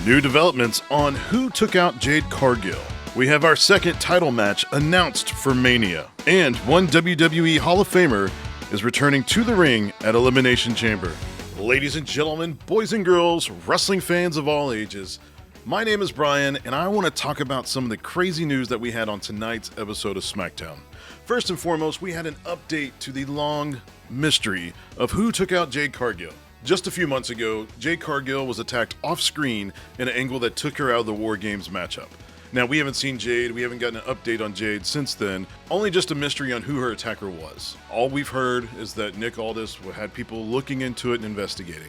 New developments on who took out Jade Cargill. We have our second title match announced for Mania. And one WWE Hall of Famer is returning to the ring at Elimination Chamber. Ladies and gentlemen, boys and girls, wrestling fans of all ages, my name is Brian, and I want to talk about some of the crazy news that we had on tonight's episode of SmackDown. First and foremost, we had an update to the long mystery of who took out Jade Cargill. Just a few months ago, Jade Cargill was attacked off-screen in an angle that took her out of the War Games matchup. Now, we haven't seen Jade, we haven't gotten an update on Jade since then, only just a mystery on who her attacker was. All we've heard is that Nick Aldis had people looking into it and investigating.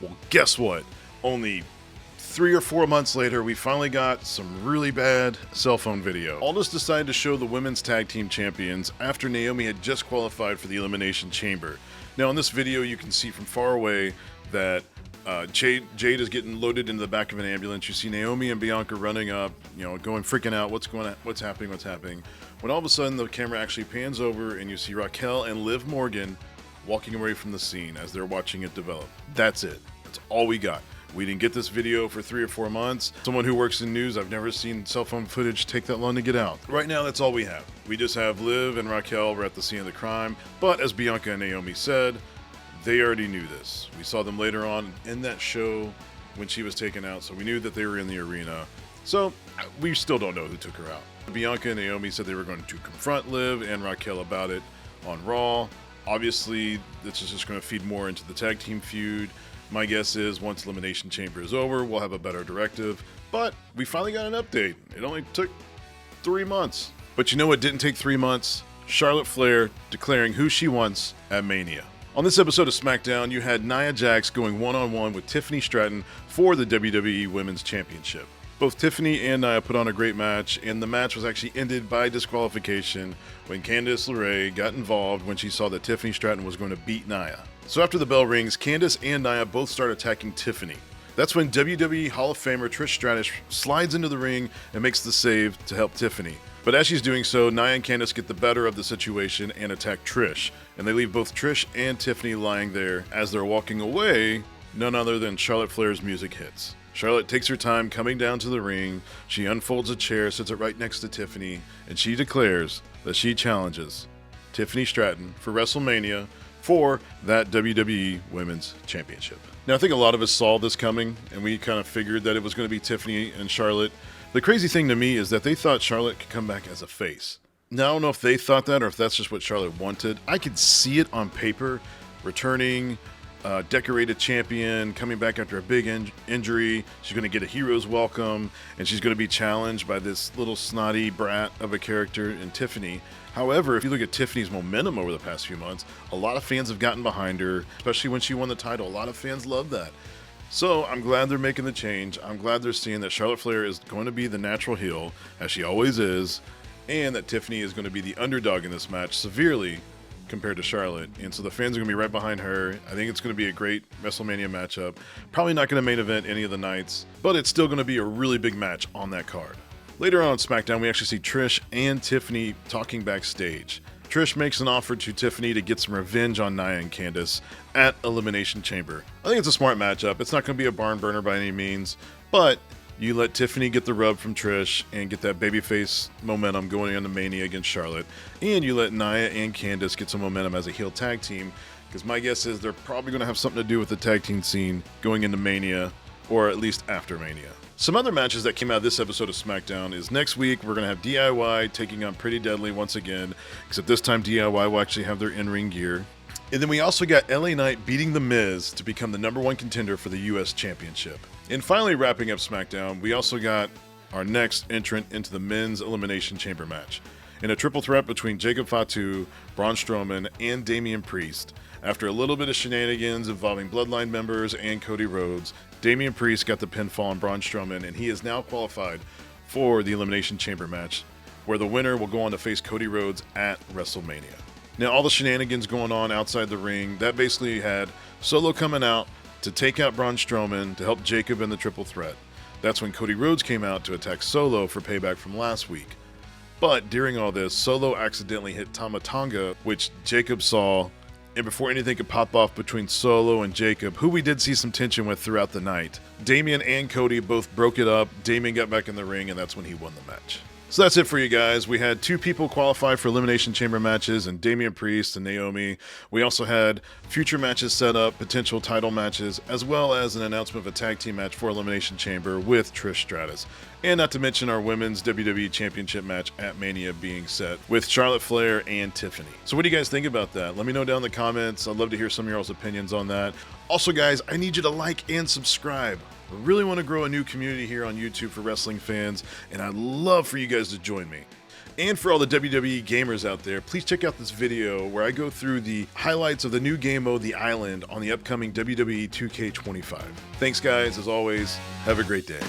Well, guess what? Only 3 or 4 months later, we finally got some really bad cell phone video. Aldis decided to show the women's tag team champions after Naomi had just qualified for the Elimination Chamber. Now, in this video, you can see from far away that Jade is getting loaded into the back of an ambulance. You see Naomi and Bianca running up, going freaking out. What's happening? When all of a sudden the camera actually pans over and you see Raquel and Liv Morgan walking away from the scene as they're watching it develop. That's it. That's all we got. We didn't get this video for 3 or 4 months. Someone who works in news, I've never seen cell phone footage take that long to get out. Right now, that's all we have. We just have Liv and Raquel were at the scene of the crime, but as Bianca and Naomi said, they already knew this. We saw them later on in that show when she was taken out, so we knew that they were in the arena. So we still don't know who took her out. Bianca and Naomi said they were going to confront Liv and Raquel about it on Raw. Obviously, this is just going to feed more into the tag team feud. My guess is once Elimination Chamber is over, we'll have a better directive. But we finally got an update. It only took 3 months. But you know what didn't take 3 months? Charlotte Flair declaring who she wants at Mania. On this episode of SmackDown, you had Nia Jax going one-on-one with Tiffany Stratton for the WWE Women's Championship. Both Tiffany and Nia put on a great match, and the match was actually ended by disqualification when Candice LeRae got involved when she saw that Tiffany Stratton was going to beat Nia. So after the bell rings, Candice and Nia both start attacking Tiffany. That's when WWE Hall of Famer Trish Stratus slides into the ring and makes the save to help Tiffany. But as she's doing so, Nia and Candice get the better of the situation and attack Trish. And they leave both Trish and Tiffany lying there. As they're walking away, none other than Charlotte Flair's music hits. Charlotte takes her time coming down to the ring. She unfolds a chair, sits it right next to Tiffany, and she declares that she challenges Tiffany Stratton for WrestleMania for that WWE Women's Championship. Now, I think a lot of us saw this coming, and we kind of figured that it was going to be Tiffany and Charlotte. The crazy thing to me is that they thought Charlotte could come back as a face. Now, I don't know if they thought that or if that's just what Charlotte wanted. I could see it on paper, returning decorated champion, coming back after a big injury. She's going to get a hero's welcome, and she's going to be challenged by this little snotty brat of a character in Tiffany. However, if you look at Tiffany's momentum over the past few months, a lot of fans have gotten behind her, especially when she won the title. A lot of fans love that. So I'm glad they're making the change. I'm glad they're seeing that Charlotte Flair is going to be the natural heel, as she always is, and that Tiffany is going to be the underdog in this match severely compared to Charlotte. And so the fans are going to be right behind her. I think it's going to be a great WrestleMania matchup. Probably not going to main event any of the nights, but it's still going to be a really big match on that card. Later on SmackDown, we actually see Trish and Tiffany talking backstage. Trish makes an offer to Tiffany to get some revenge on Nia and Candice at Elimination Chamber. I think it's a smart matchup. It's not going to be a barn burner by any means, but you let Tiffany get the rub from Trish and get that babyface momentum going into Mania against Charlotte, and you let Nia and Candice get some momentum as a heel tag team, because my guess is they're probably going to have something to do with the tag team scene going into Mania, or at least after Mania. Some other matches that came out of this episode of SmackDown is next week we're going to have DIY taking on Pretty Deadly once again, except this time DIY will actually have their in-ring gear. And then we also got LA Knight beating The Miz to become the #1 contender for the US Championship. And finally wrapping up SmackDown, we also got our next entrant into the men's Elimination Chamber match. In a triple threat between Jacob Fatu, Braun Strowman, and Damian Priest. After a little bit of shenanigans involving Bloodline members and Cody Rhodes, Damian Priest got the pinfall on Braun Strowman, and he is now qualified for the Elimination Chamber match, where the winner will go on to face Cody Rhodes at WrestleMania. Now, all the shenanigans going on outside the ring, that basically had Solo coming out to take out Braun Strowman to help Jacob in the triple threat. That's when Cody Rhodes came out to attack Solo for payback from last week. But during all this, Solo accidentally hit Tama Tonga, which Jacob saw And before anything could pop off between Solo and Jacob, who we did see some tension with throughout the night, Damian and Cody both broke it up. Damian got back in the ring, and that's when he won the match. So that's it for you guys. We had 2 people qualify for Elimination Chamber matches, and Damian Priest and Naomi. We also had future matches set up, potential title matches, as well as an announcement of a tag team match for Elimination Chamber with Trish Stratus. And not to mention our women's WWE Championship match at Mania being set with Charlotte Flair and Tiffany. So what do you guys think about that? Let me know down in the comments. I'd love to hear some of y'all's opinions on that. Also, guys, I need you to like and subscribe. I really want to grow a new community here on YouTube for wrestling fans, and I'd love for you guys to join me. And for all the WWE gamers out there, please check out this video where I go through the highlights of the new game mode, The Island, on the upcoming WWE 2K25. Thanks, guys. As always, have a great day.